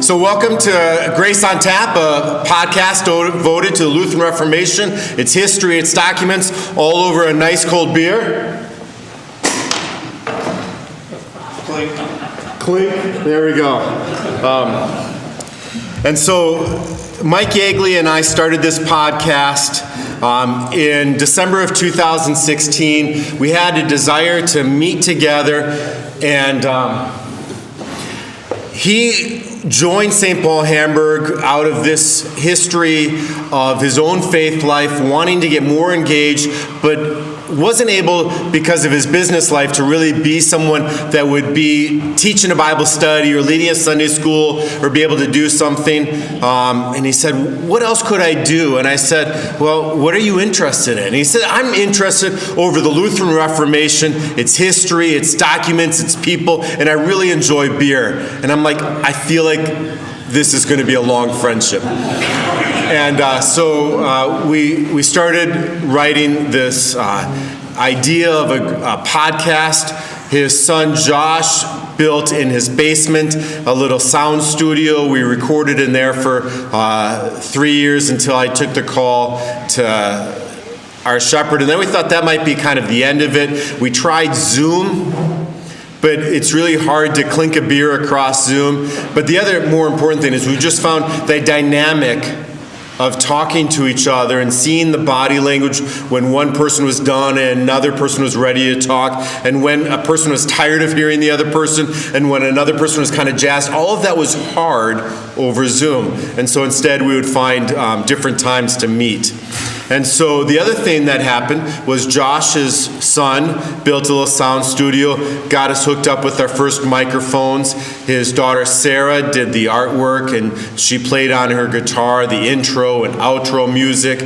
So welcome to Grace on Tap, a podcast devoted to the Lutheran Reformation, its history, its documents, all over a nice cold beer. Clink. Clink. There we go. And so Mike Yeagley and I started this podcast in December of 2016. We had a desire to meet together, and he joined St. Paul Hamburg out of this history of his own faith life, wanting to get more engaged, but wasn't able, because of his business life, to really be someone that would be teaching a Bible study or leading a Sunday school or be able to do something. And he said, what else could I do? And I said, well, what are you interested in? And he said, I'm interested over the Lutheran Reformation, its history, its documents, its people, and I really enjoy beer. And I'm like, I feel like this is going to be a long friendship. And so we started writing this idea of a podcast. His son Josh built in his basement a little sound studio. We recorded in there for 3 years until I took the call to our shepherd. And then we thought that might be kind of the end of it. We tried Zoom, but it's really hard to clink a beer across Zoom. But the other more important thing is we just found the dynamic of talking to each other and seeing the body language when one person was done and another person was ready to talk, and when a person was tired of hearing the other person, and when another person was kind of jazzed. All of that was hard over Zoom. And so instead we would find different times to meet. And so the other thing that happened was Josh's son built a little sound studio, got us hooked up with our first microphones. His daughter Sarah did the artwork, and she played on her guitar the intro and outro music.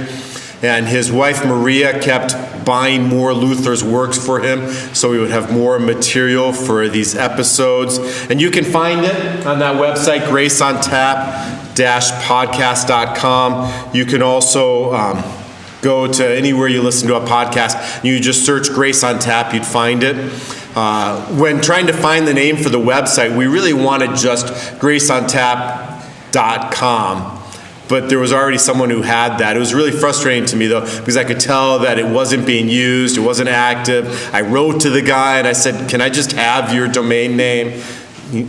And his wife Maria kept buying more Luther's works for him so we would have more material for these episodes. And you can find it on that website, graceontap-podcast.com. You can also go to anywhere you listen to a podcast. You just search Grace on Tap, you'd find it. When trying to find the name for the website, we really wanted just graceontap.com. But there was already someone who had that. It was really frustrating to me, though, because I could tell that it wasn't being used, it wasn't active. I wrote to the guy and I said, can I just have your domain name? He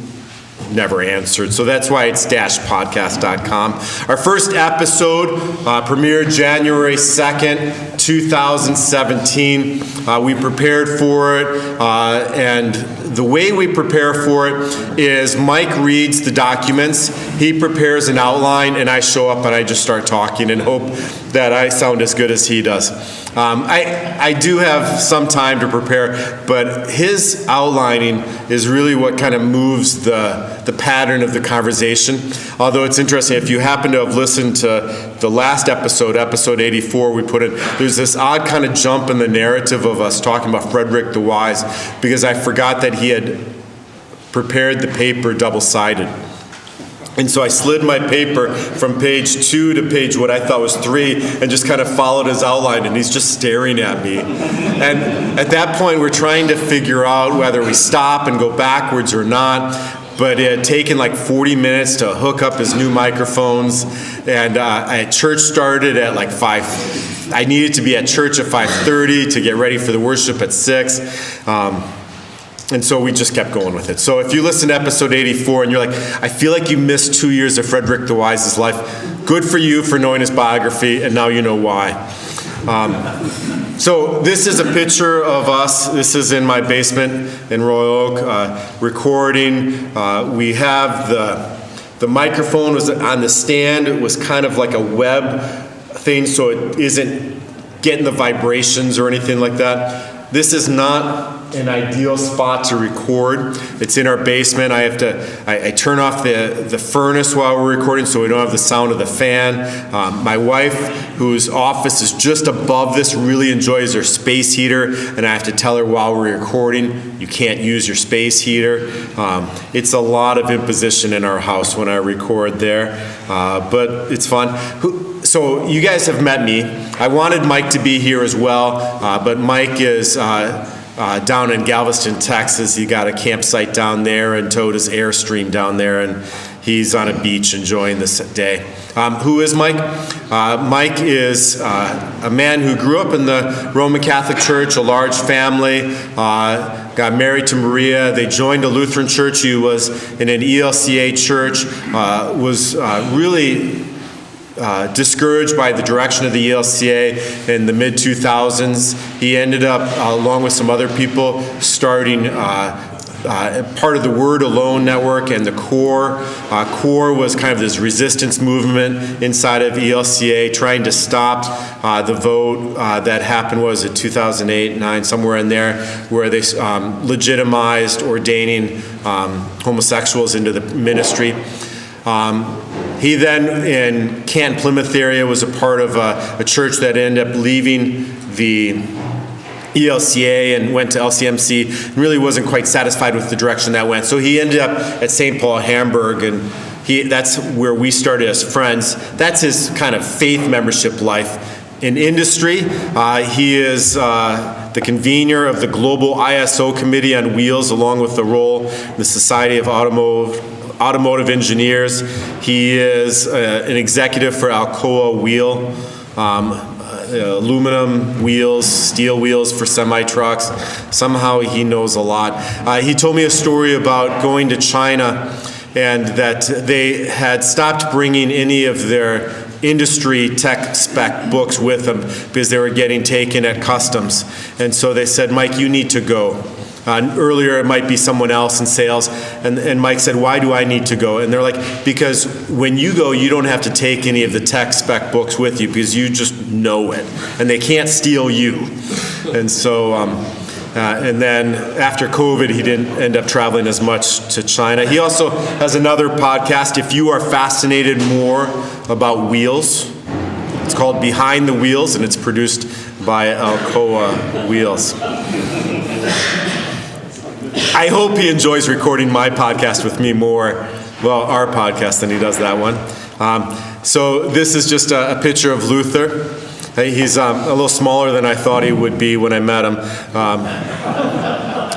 never answered. So that's why it's -podcast.com. Our first episode premiered January 2nd, 2017. We prepared for it, and the way we prepare for it is Mike reads the documents, he prepares an outline, and I show up and I just start talking and hope that I sound as good as he does. I do have some time to prepare, but his outlining is really what kind of moves the pattern of the conversation. Although it's interesting, if you happen to have listened to the last episode, episode 84, we put it, there's this odd kind of jump in the narrative of us talking about Frederick the Wise, because I forgot that he had prepared the paper double-sided. And so I slid my paper from page 2 to page what I thought was 3 and just kind of followed his outline, and he's just staring at me. And at that point, we're trying to figure out whether we stop and go backwards or not. But it had taken like 40 minutes to hook up his new microphones. And church started at like 5. I needed to be at church at 5:30 to get ready for the worship at 6. And so we just kept going with it. So if you listen to episode 84 and you're like, I feel like you missed 2 years of Frederick the Wise's life, good for you for knowing his biography, and now you know why. So this is a picture of us. This is in my basement in Royal Oak, recording. We have the microphone was on the stand. It was kind of like a web thing, so it isn't getting the vibrations or anything like that. This is not an ideal spot to record. It's in our basement. I turn off the furnace while we're recording so we don't have the sound of the fan. My wife, whose office is just above this, really enjoys her space heater, and I have to tell her while we're recording, you can't use your space heater. It's a lot of imposition in our house when I record there, but it's fun. So you guys have met me. I wanted Mike to be here as well, but Mike is down in Galveston, Texas. He got a campsite down there and towed his Airstream down there, and he's on a beach enjoying this day. Who is Mike? Mike is a man who grew up in the Roman Catholic Church, a large family, got married to Maria. They joined a Lutheran church. He was in an ELCA church, was really discouraged by the direction of the ELCA in the mid-2000s. He ended up, along with some other people, starting part of the Word Alone network and the CORE. CORE was kind of this resistance movement inside of ELCA trying to stop the vote that happened, was it 2008, 9, somewhere in there, where they legitimized ordaining homosexuals into the ministry. He then, in Canton, Plymouth area, was a part of a church that ended up leaving the ELCA and went to LCMC, and really wasn't quite satisfied with the direction that went. So he ended up at St. Paul, Hamburg, and that's where we started as friends. That's his kind of faith membership life. In industry, he is the convener of the Global ISO Committee on Wheels, along with the role in the Society of Automotive Engineers. He is an executive for Alcoa Wheel, aluminum wheels, steel wheels for semi-trucks. Somehow he knows a lot. He told me a story about going to China and that they had stopped bringing any of their industry tech spec books with them because they were getting taken at customs. And so they said, Mike, you need to go. Earlier, it might be someone else in sales. And Mike said, why do I need to go? And they're like, because when you go, you don't have to take any of the tech spec books with you because you just know it. And they can't steal you. And so, and then after COVID, he didn't end up traveling as much to China. He also has another podcast, if you are fascinated more about wheels. It's called Behind the Wheels, and it's produced by Alcoa Wheels. I hope he enjoys recording my podcast with me more, well, our podcast, than he does that one. So this is just a picture of Luther. He's a little smaller than I thought he would be when I met him.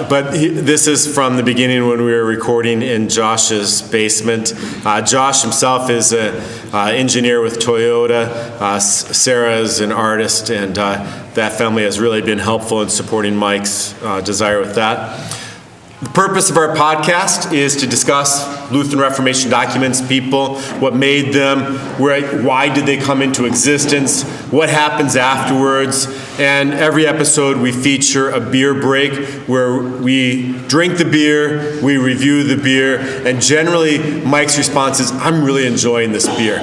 But this is from the beginning when we were recording in Josh's basement. Josh himself is an engineer with Toyota. Sarah is an artist, and that family has really been helpful in supporting Mike's desire with that. The purpose of our podcast is to discuss Lutheran Reformation documents, people, what made them, why did they come into existence, what happens afterwards, and every episode we feature a beer break where we drink the beer, we review the beer, and generally Mike's response is, I'm really enjoying this beer.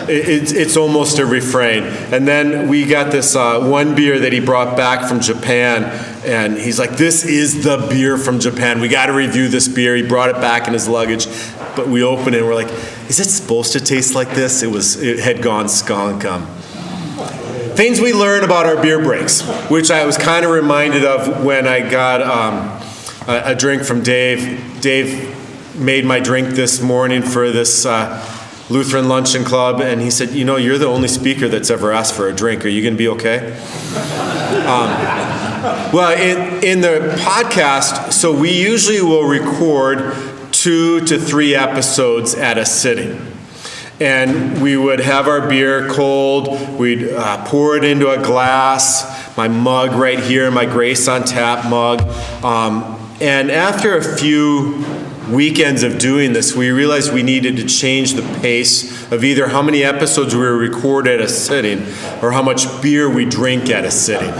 It's almost a refrain. And then we got this one beer that he brought back from Japan, and he's like, this is the beer from Japan. We got to review this beer. He brought it back in his luggage, but we opened it and we're like, is it supposed to taste like this? It had gone skunk. Things we learn about our beer breaks, which I was kind of reminded of when I got a drink from Dave. Dave made my drink this morning for this Lutheran Luncheon Club, and he said, you're the only speaker that's ever asked for a drink. Are you going to be okay? Well, in the podcast, so we usually will record 2 to 3 episodes at a sitting. And we would have our beer cold, we'd pour it into a glass, my mug right here, my Grace on Tap mug. And after a few weekends of doing this, we realized we needed to change the pace of either how many episodes we record at a sitting or how much beer we drink at a sitting.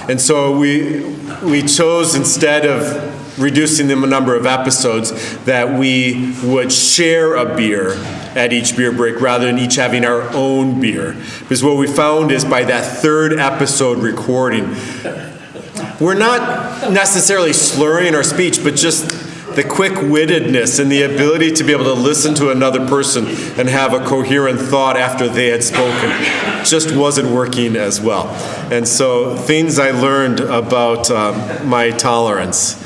And so we chose, instead of reducing the number of episodes, that we would share a beer at each beer break rather than each having our own beer. Because what we found is by that 3rd episode recording, we're not necessarily slurring our speech, but just the quick-wittedness and the ability to be able to listen to another person and have a coherent thought after they had spoken just wasn't working as well. And so things I learned about my tolerance.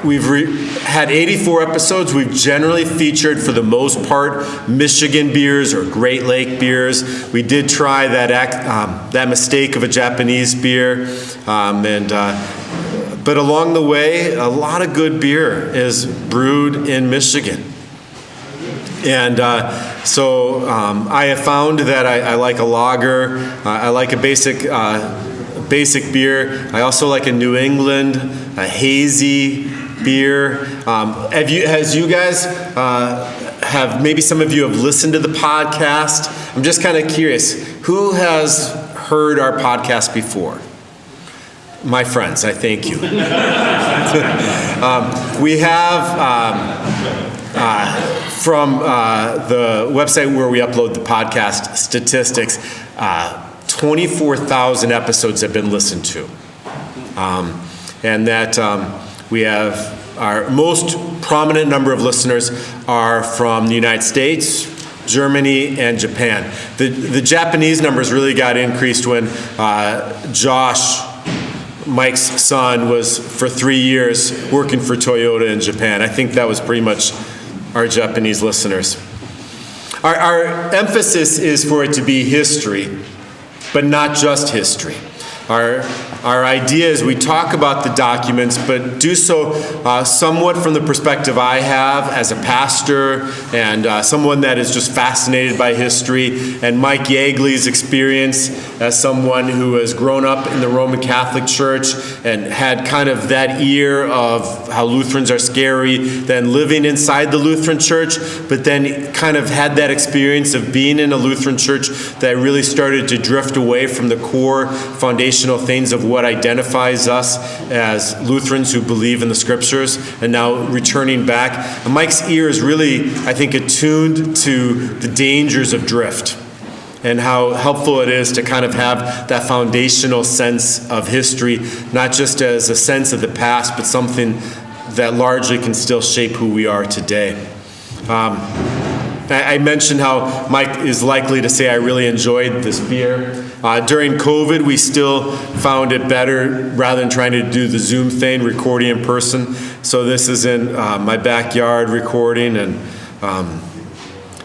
We've had 84 episodes. We've generally featured, for the most part, Michigan beers or Great Lake beers. We did try that mistake of a Japanese beer, but along the way, a lot of good beer is brewed in Michigan. And so I have found that I like a lager. I like a basic beer. I also like a New England, a hazy beer. Have maybe some of you have listened to the podcast? I'm just kind of curious. Who has heard our podcast before? My friends, I thank you. We have, from the website where we upload the podcast statistics, 24,000 episodes have been listened to. And that we have our most prominent number of listeners are from the United States, Germany, and Japan. The Japanese numbers really got increased when Josh, Mike's son, was for 3 years working for Toyota in Japan. I think that was pretty much our Japanese listeners. Our emphasis is for it to be history, but not just history. Our idea is we talk about the documents, but do so somewhat from the perspective I have as a pastor and someone that is just fascinated by history, and Mike Yeagley's experience as someone who has grown up in the Roman Catholic Church and had kind of that ear of how Lutherans are scary, then living inside the Lutheran Church, but then kind of had that experience of being in a Lutheran church that really started to drift away from the core foundational things of what identifies us as Lutherans who believe in the Scriptures, and now returning back. Mike's ear is really, I think, attuned to the dangers of drift and how helpful it is to kind of have that foundational sense of history, not just as a sense of the past, but something that largely can still shape who we are today. I mentioned how Mike is likely to say I really enjoyed this beer. During COVID, we still found it better, rather than trying to do the Zoom thing, recording in person. So this is in my backyard recording, and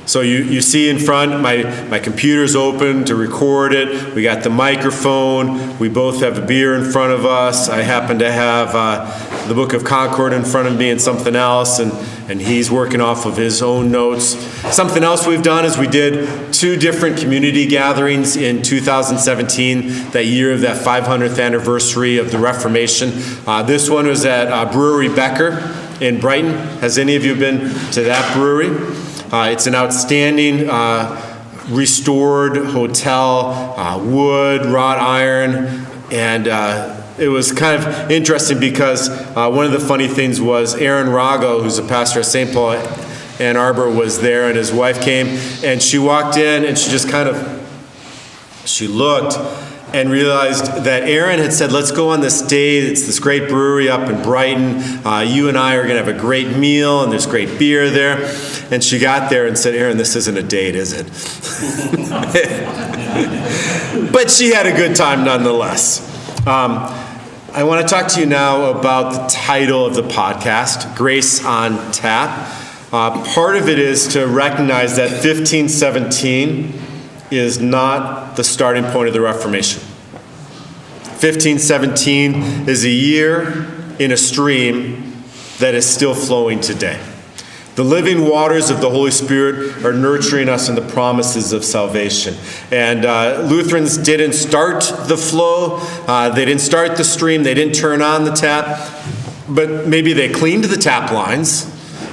so you see in front, my computer's open to record it. We got the microphone. We both have a beer in front of us. I happen to have the Book of Concord in front of me and something else, and he's working off of his own notes. Something else we've done is we did 2 different community gatherings in 2017, that year of that 500th anniversary of the Reformation. This one was at Brewery Becker in Brighton. Has any of you been to that brewery? It's an outstanding restored hotel, wood, wrought iron, and it was kind of interesting because one of the funny things was Aaron Rago, who's a pastor at St. Paul Ann Arbor, was there, and his wife came, and she walked in, and she just kind of, she looked and realized that Aaron had said, let's go on this date. It's this great brewery up in Brighton. You and I are going to have a great meal, and there's great beer there. And she got there and said, Aaron, this isn't a date, is it? But she had a good time nonetheless. I want to talk to you now about the title of the podcast, Grace on Tap. Part of it is to recognize that 1517 is not the starting point of the Reformation. 1517 is a year in a stream that is still flowing today. The living waters of the Holy Spirit are nurturing us in the promises of salvation. And Lutherans didn't start the flow. They didn't start the stream. They didn't turn on the tap. But maybe they cleaned the tap lines.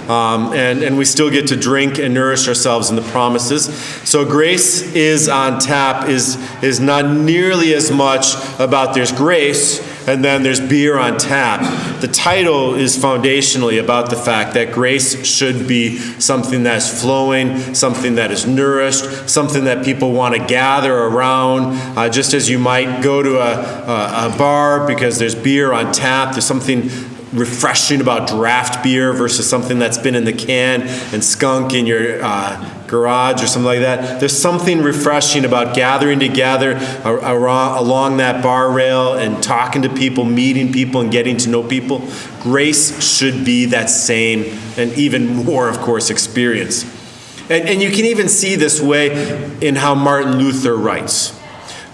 And we still get to drink and nourish ourselves in the promises. So grace is on tap is not nearly as much about there's grace and then there's beer on tap. The title is foundationally about the fact that grace should be something that's flowing, something that is nourished, something that people want to gather around. Just as you might go to a bar because there's beer on tap, there's something refreshing about draft beer versus something that's been in the can and skunk in your garage or something like that. There's something refreshing about gathering together along that bar rail and talking to people, meeting people, and getting to know people. Grace should be that same and even more, of course, experience. And you can even see this way in how Martin Luther writes.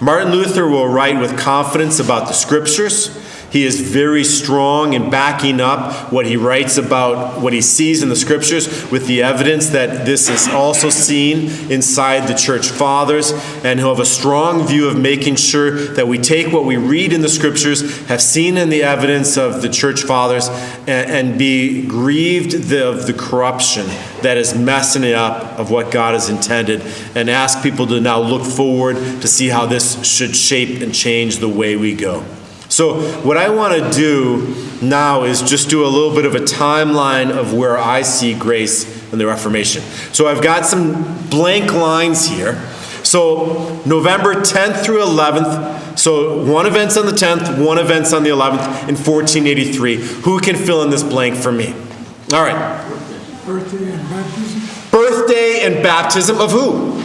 Martin Luther will write with confidence about the Scriptures. He is very strong in backing up what he writes about what he sees in the Scriptures with the evidence that this is also seen inside the church fathers. And he'll have a strong view of making sure that we take what we read in the Scriptures, have seen in the evidence of the church fathers, and be grieved of the corruption that is messing it up of what God has intended, and ask people to now look forward to see how this should shape and change the way we go. So what I want to do now is just do a little bit of a timeline of where I see grace in the Reformation. So I've got some blank lines here. So November 10th through 11th. So one event's on the 10th, one event's on the 11th in 1483. Who can fill in this blank for me? All right. Birthday and baptism. Birthday and baptism of who?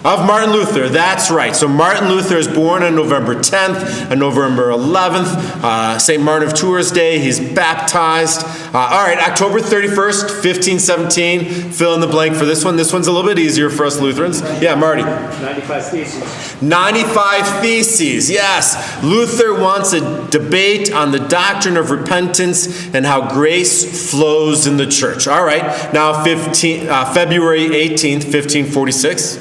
Of Martin Luther, that's right. So Martin Luther is born on November 10th and November 11th. St. Martin of Tours Day, he's baptized. All right, October 31st, 1517. Fill in the blank for this one. This one's a little bit easier for us Lutherans. Yeah, Marty. 95 Theses. 95 Theses, yes. Luther wants a debate on the doctrine of repentance and how grace flows in the church. All right, now February 18th, 1546.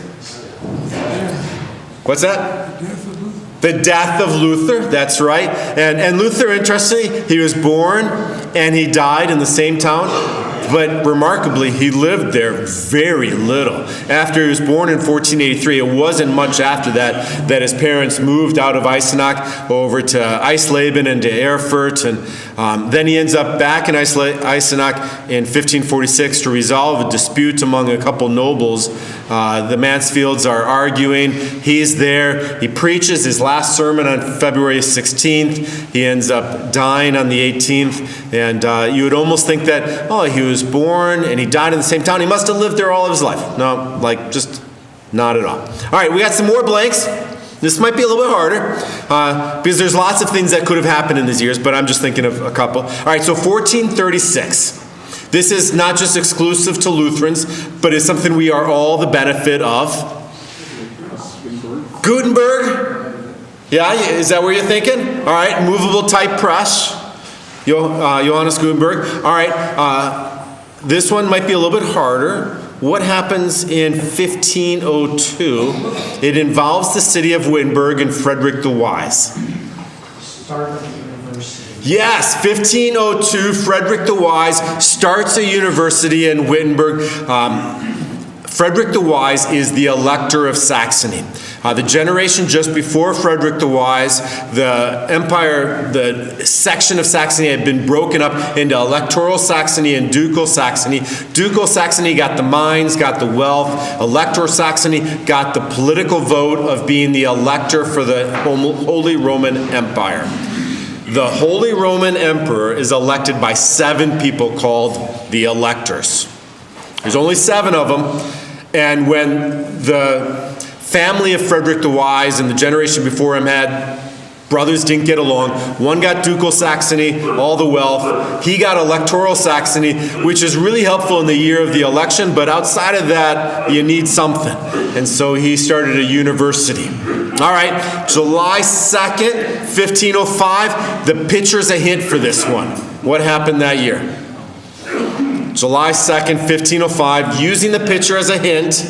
What's that? The death of Luther, that's right. And Luther, interestingly, he was born and he died in the same town, but remarkably, he lived there very little. After he was born in 1483, it wasn't much after that his parents moved out of Eisenach over to Eisleben and to Erfurt, and then he ends up back in Eisenach in 1546 to resolve a dispute among a couple nobles. The Mansfields are arguing. He's there. He preaches his last sermon on February 16th. He ends up dying on the 18th, and you would almost think that, oh, he was born and he died in the same town. He must have lived there all of his life. No, just not at all. All right, we got some more blanks. This might be a little bit harder because there's lots of things that could have happened in these years, but I'm just thinking of a couple. All right, so 1436. This is not just exclusive to Lutherans, but is something we are all the benefit of. Gutenberg? Yeah, is that what you're thinking? All right, movable type press. Johannes Gutenberg. All right, this one might be a little bit harder. What happens in 1502? It involves the city of Wittenberg and Frederick the Wise. Start of the university. Yes, 1502, Frederick the Wise starts a university in Wittenberg. Frederick the Wise is the Elector of Saxony. The generation just before Frederick the Wise, the empire, the section of Saxony had been broken up into electoral Saxony and ducal Saxony. Ducal Saxony got the mines, got the wealth. Elector Saxony got the political vote of being the elector for the Holy Roman Empire. The Holy Roman Emperor is elected by 7 people called the electors. There's only 7 of them. And when the family of Frederick the Wise and the generation before him had brothers didn't get along, one got ducal Saxony, all the wealth. He got electoral Saxony, which is really helpful in the year of the election, but outside of that, you need something. And so he started a university. All right, July 2nd, 1505. The picture's a hint for this one. What happened that year? July 2nd, 1505, using the picture as a hint.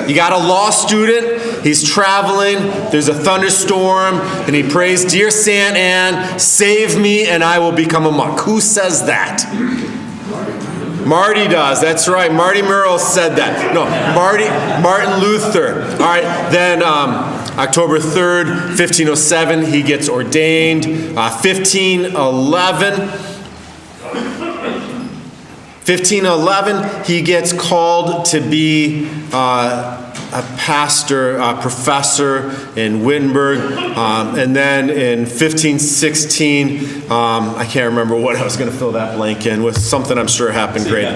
You got a law student, he's traveling, there's a thunderstorm, and he prays, "Dear Saint Anne, save me and I will become a monk." Who says that? Marty does, that's right. Marty Merrill said that. No, Martin Luther. All right, then October 3rd, 1507, he gets ordained. 1511, he gets called to be a pastor, a professor in Wittenberg. And then in 1516, I can't remember what I was going to fill that blank in with, something I'm sure happened great.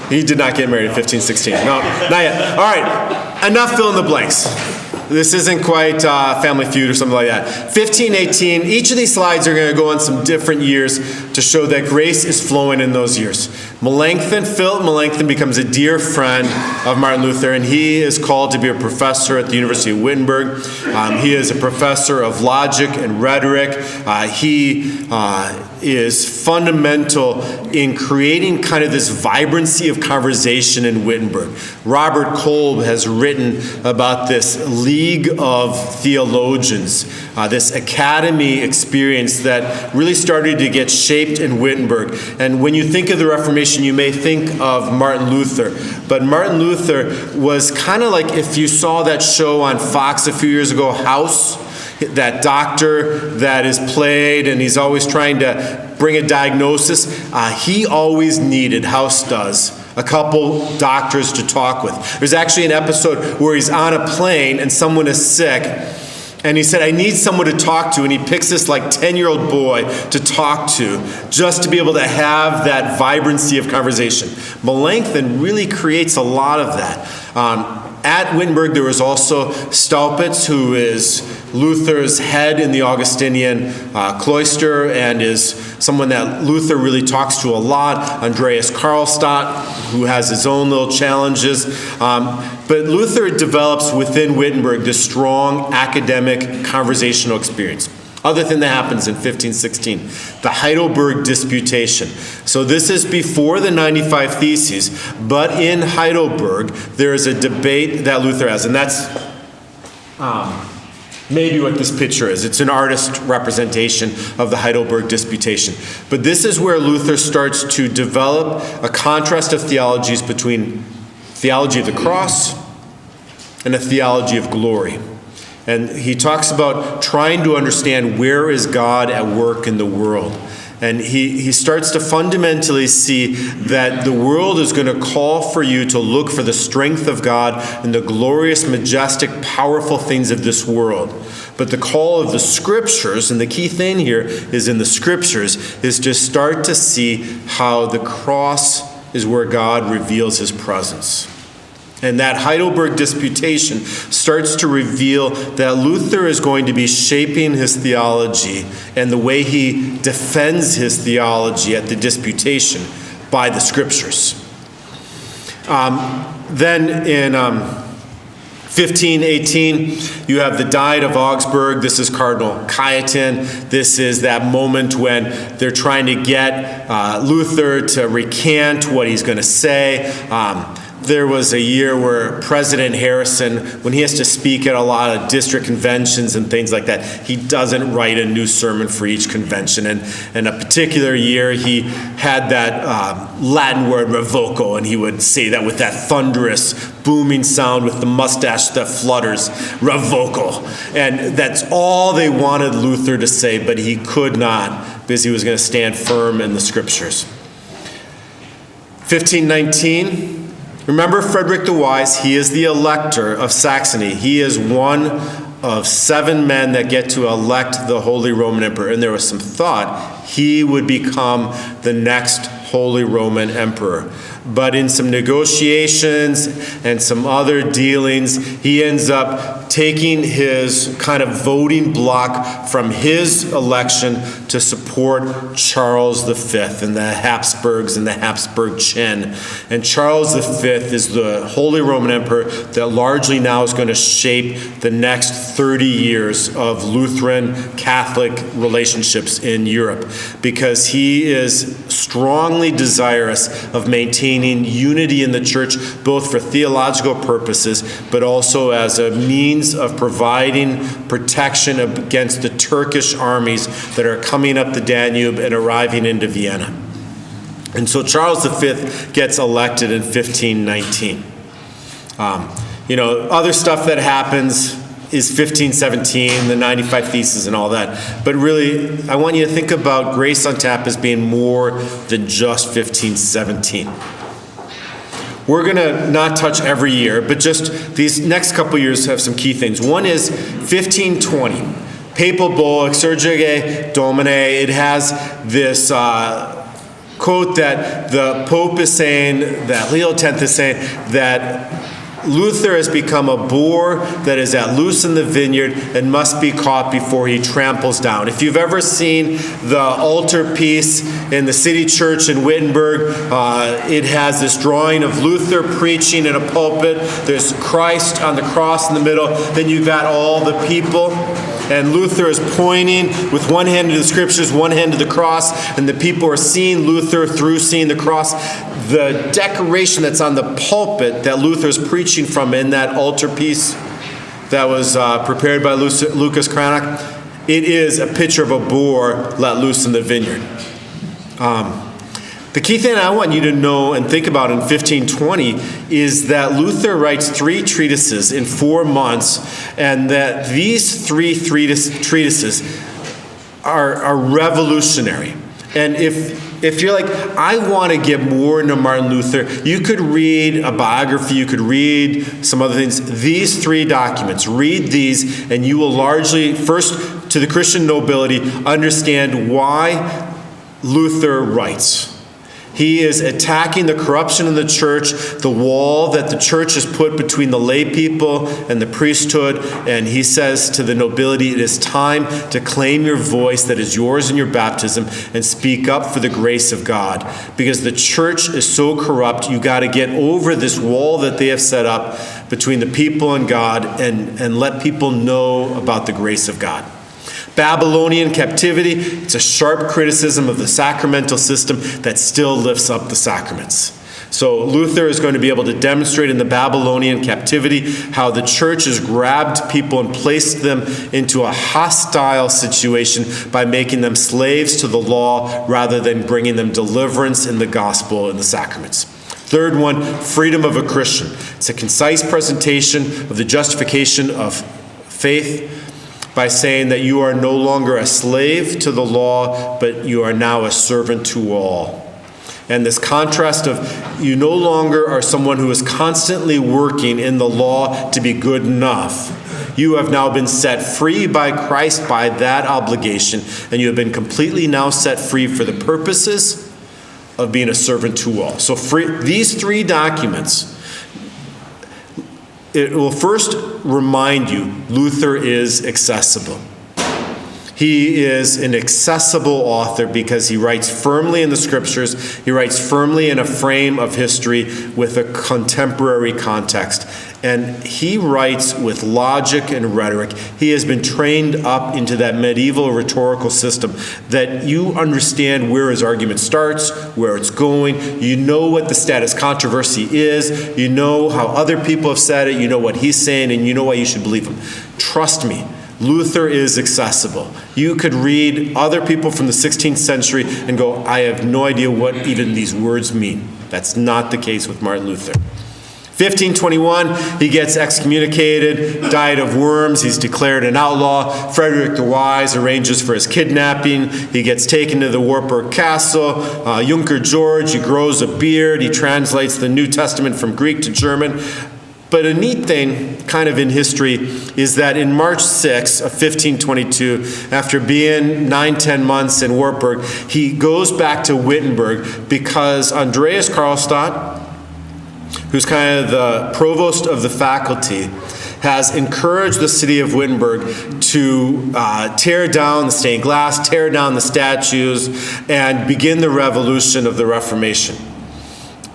He did not get married in 1516. No, not yet. All right, enough fill in the blanks. This isn't quite Family Feud or something like that. 1518, each of these slides are going to go on some different years to show that grace is flowing in those years. Philip Melanchthon becomes a dear friend of Martin Luther, and he is called to be a professor at the University of Wittenberg. He is a professor of logic and rhetoric. He is fundamental in creating kind of this vibrancy of conversation in Wittenberg. Robert Kolb has written about this league of theologians, this academy experience that really started to get shaped in Wittenberg. And when you think of the Reformation, you may think of Martin Luther. But Martin Luther was kind of like if you saw that show on Fox a few years ago, House, that doctor that is played and he's always trying to bring a diagnosis. He always needed, House does, a couple doctors to talk with. There's actually an episode where he's on a plane and someone is sick, and he said, I need someone to talk to, and he picks this like 10-year-old boy to talk to just to be able to have that vibrancy of conversation. Melanchthon really creates a lot of that. At Wittenberg, there was also Staupitz, who is Luther's head in the Augustinian cloister and is someone that Luther really talks to a lot. Andreas Karlstadt, who has his own little challenges. But Luther develops within Wittenberg this strong academic conversational experience. Other thing that happens in 1516, the Heidelberg Disputation. So this is before the 95 Theses, but in Heidelberg, there is a debate that Luther has, and that's maybe what this picture is. It's an artist representation of the Heidelberg Disputation. But this is where Luther starts to develop a contrast of theologies between theology of the cross and a theology of glory. And he talks about trying to understand where is God at work in the world. And he starts to fundamentally see that the world is going to call for you to look for the strength of God in the glorious, majestic, powerful things of this world. But the call of the Scriptures, and the key thing here is in the Scriptures, is to start to see how the cross is where God reveals his presence. And that Heidelberg Disputation starts to reveal that Luther is going to be shaping his theology and the way he defends his theology at the disputation by the Scriptures. Then in 1518, you have the Diet of Augsburg. This is Cardinal Cajetan. This is that moment when they're trying to get Luther to recant what he's going to say. There was a year where President Harrison, when he has to speak at a lot of district conventions and things like that, he doesn't write a new sermon for each convention. And in a particular year, he had that Latin word revoco, and he would say that with that thunderous, booming sound with the mustache that flutters, revoco. And that's all they wanted Luther to say, but he could not, because he was going to stand firm in the Scriptures. 1519. Remember Frederick the Wise, he is the elector of Saxony. He is one of 7 men that get to elect the Holy Roman Emperor. And there was some thought he would become the next Holy Roman Emperor. But in some negotiations and some other dealings, he ends up taking his kind of voting block from his election to support Charles V and the Habsburgs and the Habsburg Chin. And Charles V is the Holy Roman Emperor that largely now is going to shape the next 30 years of Lutheran Catholic relationships in Europe, because he is strongly desirous of maintaining unity in the church, both for theological purposes, but also as a means of providing protection against the Turkish armies that are coming up the Danube and arriving into Vienna. And so Charles V gets elected in 1519. Other stuff that happens is 1517, the 95 Theses and all that. But really, I want you to think about Grace on Tap as being more than just 1517. We're going to not touch every year, but just these next couple years have some key things. One is 1520, Papal Bull, Exsurge Domine. It has this quote that the Pope is saying, that Leo X is saying, that Luther has become a boar that is at loose in the vineyard and must be caught before he tramples down. If you've ever seen the altarpiece in the city church in Wittenberg, it has this drawing of Luther preaching in a pulpit. There's Christ on the cross in the middle. Then you've got all the people. And Luther is pointing with one hand to the scriptures, one hand to the cross, and the people are seeing Luther through seeing the cross. The decoration that's on the pulpit that Luther is preaching from in that altarpiece that was prepared by Lucas Cranach, it is a picture of a boar let loose in the vineyard. The key thing I want you to know and think about in 1520 is that Luther writes 3 treatises in 4 months, and that these 3 treatises are revolutionary. And if you're like, I want to get more into Martin Luther, you could read a biography, you could read some other things. These 3 documents, read these, and you will largely, first to the Christian nobility, understand why Luther writes. He is attacking the corruption in the church, the wall that the church has put between the lay people and the priesthood, and he says to the nobility, it is time to claim your voice that is yours in your baptism and speak up for the grace of God. Because the church is so corrupt, you got to get over this wall that they have set up between the people and God and let people know about the grace of God. Babylonian captivity, it's a sharp criticism of the sacramental system that still lifts up the sacraments. So Luther is going to be able to demonstrate in the Babylonian captivity how the church has grabbed people and placed them into a hostile situation by making them slaves to the law rather than bringing them deliverance in the gospel and the sacraments. Third one, freedom of a Christian. It's a concise presentation of the justification of faith by saying that you are no longer a slave to the law, but you are now a servant to all. And this contrast of you no longer are someone who is constantly working in the law to be good enough. You have now been set free by Christ by that obligation, and you have been completely now set free for the purposes of being a servant to all. So these 3 documents, it will first remind you Luther is accessible. He is an accessible author because he writes firmly in the scriptures. He writes firmly in a frame of history with a contemporary context. And he writes with logic and rhetoric. He has been trained up into that medieval rhetorical system that you understand where his argument starts, where it's going. You know what the status controversy is. You know how other people have said it. You know what he's saying, and you know why you should believe him. Trust me. Luther is accessible. You could read other people from the 16th century and go, I have no idea what even these words mean. That's not the case with Martin Luther. 1521, he gets excommunicated, died of worms, he's declared an outlaw. Frederick the Wise arranges for his kidnapping. He gets taken to the Wartburg Castle. Junker George, he grows a beard. He translates the New Testament from Greek to German. But a neat thing, kind of in history, is that in March 6 of 1522, after being 9-10 months in Wartburg, he goes back to Wittenberg because Andreas Karlstadt, who's kind of the provost of the faculty, has encouraged the city of Wittenberg to tear down the stained glass, tear down the statues, and begin the revolution of the Reformation.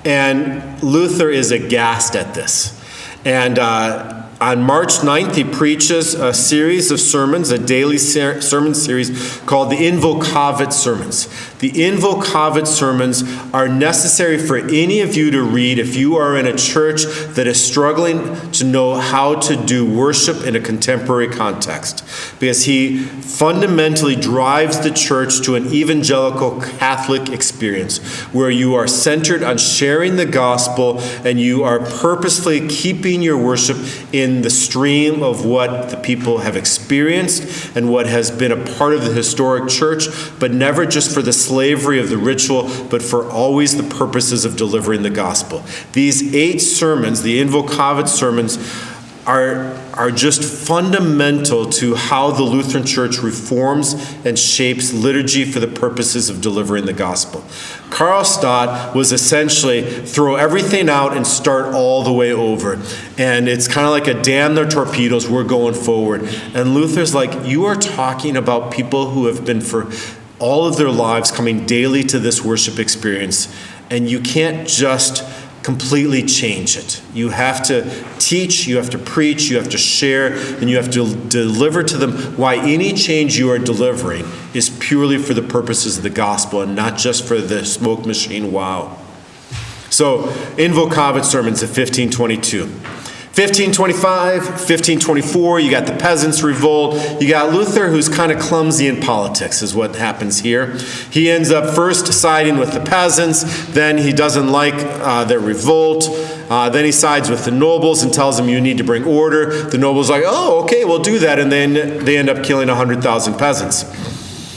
And Luther is aghast at this. And on March 9th, he preaches a series of sermons, a daily sermon series called the Invocavit Sermons. The Invocavit Sermons are necessary for any of you to read if you are in a church that is struggling to know how to do worship in a contemporary context. Because he fundamentally drives the church to an evangelical Catholic experience where you are centered on sharing the gospel and you are purposefully keeping your worship in the stream of what the people have experienced and what has been a part of the historic church, but never just for the slavery of the ritual, but for always the purposes of delivering the gospel. These 8 sermons, the Invocavit Sermons, are just fundamental to how the Lutheran Church reforms and shapes liturgy for the purposes of delivering the gospel. Karlstadt was essentially throw everything out and start all the way over. And it's kind of like a damn their torpedoes, we're going forward. And Luther's like, you are talking about people who have been for all of their lives coming daily to this worship experience, and you can't just completely change it. You have to teach, you have to preach, you have to share, and you have to deliver to them why any change you are delivering is purely for the purposes of the gospel and not just for the smoke machine wow. So, Invocavit sermons of 1522. 1525, 1524, you got the Peasants' Revolt. You got Luther, who's kind of clumsy in politics, is what happens here. He ends up first siding with the peasants, then he doesn't like their revolt, then he sides with the nobles and tells them you need to bring order. The nobles are like, oh, okay, we'll do that, and then they end up killing 100,000 peasants.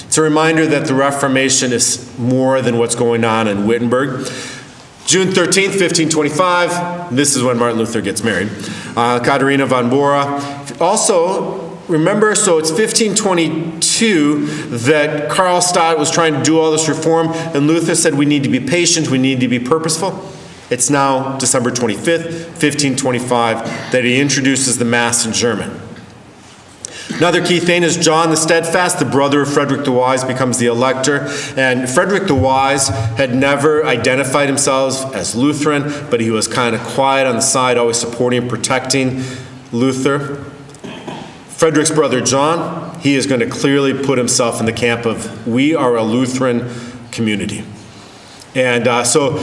It's a reminder that the Reformation is more than what's going on in Wittenberg. June 13th, 1525, this is when Martin Luther gets married. Katharina von Bora. Also, remember, so it's 1522 that Karlstadt was trying to do all this reform, and Luther said we need to be patient, we need to be purposeful. It's now December 25th, 1525, that he introduces the Mass in German. Another key thing is John the Steadfast, the brother of Frederick the Wise, becomes the elector. And Frederick the Wise had never identified himself as Lutheran, but he was kind of quiet on the side, always supporting and protecting Luther. Frederick's brother John, he is going to clearly put himself in the camp of, we are a Lutheran community. And so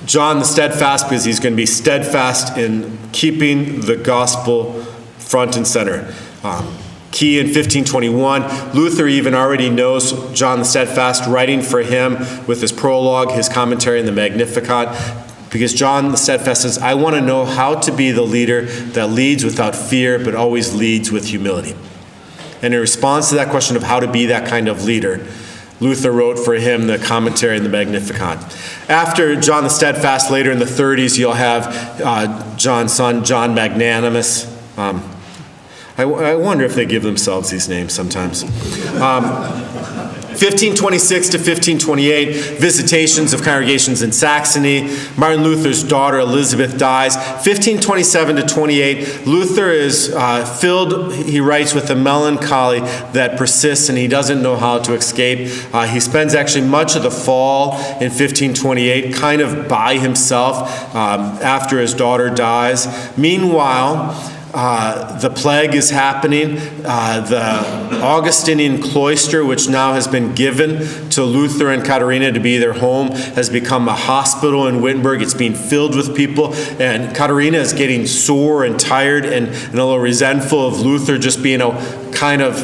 John the Steadfast, because he's going to be steadfast in keeping the gospel front and center. Key in 1521, Luther even already knows John the Steadfast, writing for him with his prologue, his commentary, and the Magnificat, because John the Steadfast says, I want to know how to be the leader that leads without fear, but always leads with humility. And in response to that question of how to be that kind of leader, Luther wrote for him the commentary and the Magnificat. After John the Steadfast, later in the 30s, you'll have John's son, John Magnanimous. I wonder if they give themselves these names sometimes. 1526 to 1528, visitations of congregations in Saxony. Martin Luther's daughter Elizabeth dies. 1527 to 28, Luther is filled, he writes, with a melancholy that persists and he doesn't know how to escape. He spends actually much of the fall in 1528 kind of by himself after his daughter dies. Meanwhile, the plague is happening. The Augustinian cloister, which now has been given to Luther and Katharina to be their home, has become a hospital in Wittenberg. It's being filled with people, and Katharina is getting sore and tired and a little resentful of Luther just being a kind of...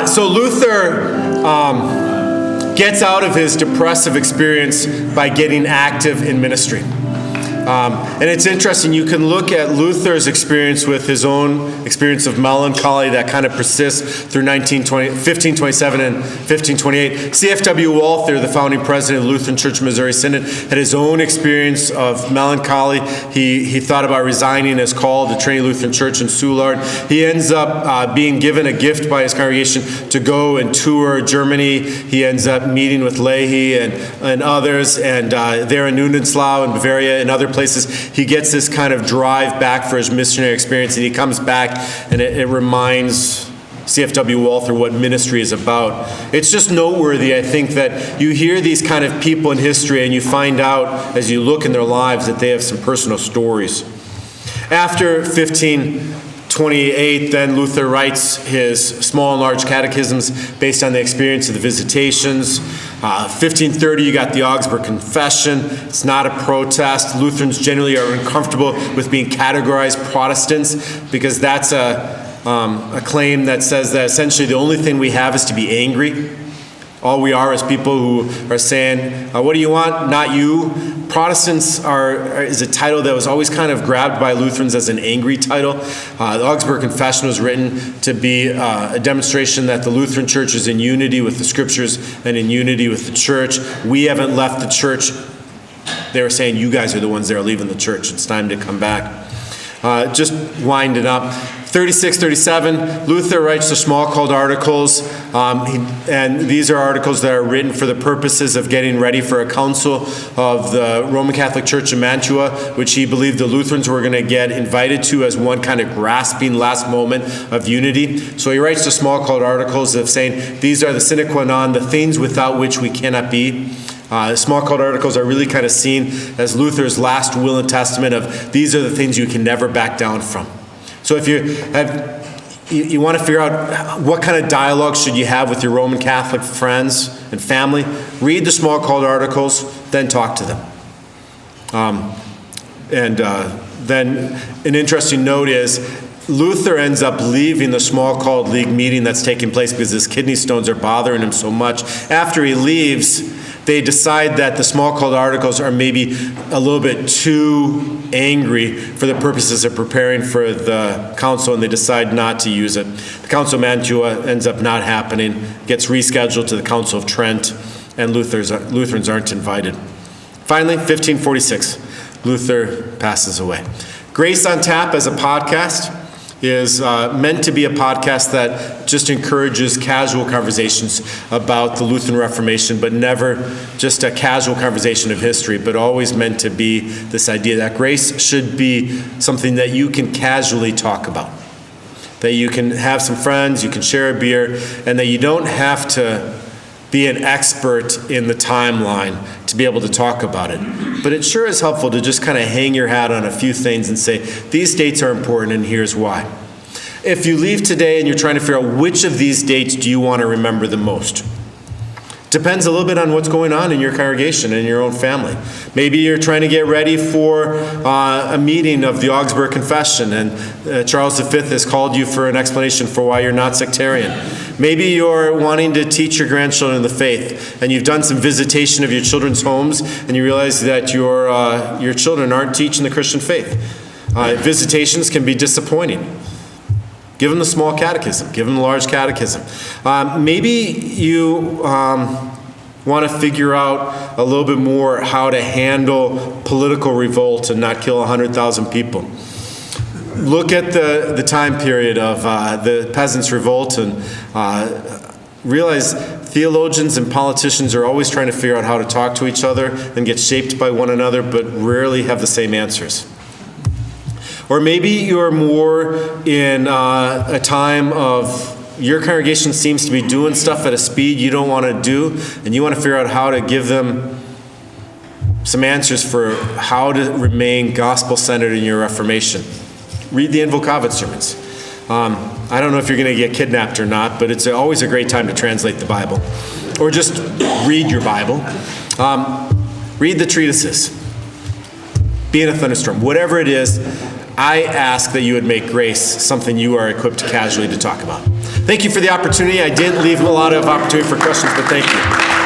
So Luther gets out of his depressive experience by getting active in ministry. And it's interesting, you can look at Luther's experience with his own experience of melancholy that kind of persists through 1527 and 1528. C.F.W. Walther, the founding president of the Lutheran Church Missouri Synod, had his own experience of melancholy. He thought about resigning his call to Trinity Lutheran Church in Soulard. He ends up being given a gift by his congregation to go and tour Germany. He ends up meeting with Leahy and others, and there in Nudenslau in Bavaria and other places, he gets this kind of drive back for his missionary experience, and he comes back, and it reminds C.F.W. Walther what ministry is about. It's just noteworthy, I think, that you hear these kind of people in history, and you find out, as you look in their lives, that they have some personal stories. After 1528, then Luther writes his small and large catechisms based on the experience of the visitations. 1530, you got the Augsburg Confession. It's not a protest. Lutherans generally are uncomfortable with being categorized Protestants because that's a claim that says that essentially the only thing we have is to be angry. All we are is people who are saying, what do you want? Not you. Protestants is a title that was always kind of grabbed by Lutherans as an angry title. The Augsburg Confession was written to be a demonstration that the Lutheran Church is in unity with the Scriptures and in unity with the Church. We haven't left the Church. They were saying, you guys are the ones that are leaving the Church. It's time to come back. Just winding up. 36, 37, Luther writes the small called articles, and these are articles that are written for the purposes of getting ready for a council of the Roman Catholic Church in Mantua, which he believed the Lutherans were going to get invited to as one kind of grasping last moment of unity. So he writes the small called articles of saying, these are the sine qua non, the things without which we cannot be. Small called articles are really kind of seen as Luther's last will and testament of these are the things you can never back down from. So if you want to figure out what kind of dialogue should you have with your Roman Catholic friends and family, read the small called articles, then talk to them. Then an interesting note is Luther ends up leaving the small called league meeting that's taking place because his kidney stones are bothering him so much. After he leaves, they decide that the small called articles are maybe a little bit too angry for the purposes of preparing for the council, and they decide not to use it. The Council of Mantua ends up not happening, gets rescheduled to the Council of Trent, and Lutherans aren't invited. Finally, 1546, Luther passes away. Grace on Tap as a podcast is meant to be a podcast that just encourages casual conversations about the Lutheran Reformation, but never just a casual conversation of history, but always meant to be this idea that grace should be something that you can casually talk about, that you can have some friends, you can share a beer, and that you don't have to be an expert in the timeline to be able to talk about it. But it sure is helpful to just kind of hang your hat on a few things and say, these dates are important and here's why. If you leave today and you're trying to figure out which of these dates do you want to remember the most, depends a little bit on what's going on in your congregation and your own family. Maybe you're trying to get ready for a meeting of the Augsburg Confession, and Charles V has called you for an explanation for why you're not sectarian. Maybe you're wanting to teach your grandchildren the faith, and you've done some visitation of your children's homes, and you realize that your children aren't teaching the Christian faith. Visitations can be disappointing. Give them the small catechism. Give them the large catechism. Maybe you want to figure out a little bit more how to handle political revolt and not kill 100,000 people. Look at the time period of the Peasants' Revolt and realize theologians and politicians are always trying to figure out how to talk to each other and get shaped by one another, but rarely have the same answers. Or maybe you're more in a time of your congregation seems to be doing stuff at a speed you don't want to do, and you want to figure out how to give them some answers for how to remain gospel-centered in your Reformation. Read the Invocavit sermons. I don't know if you're going to get kidnapped or not, but it's always a great time to translate the Bible. Or just read your Bible. Read the treatises. Be in a thunderstorm. Whatever it is, I ask that you would make grace something you are equipped casually to talk about. Thank you for the opportunity. I didn't leave a lot of opportunity for questions, but thank you.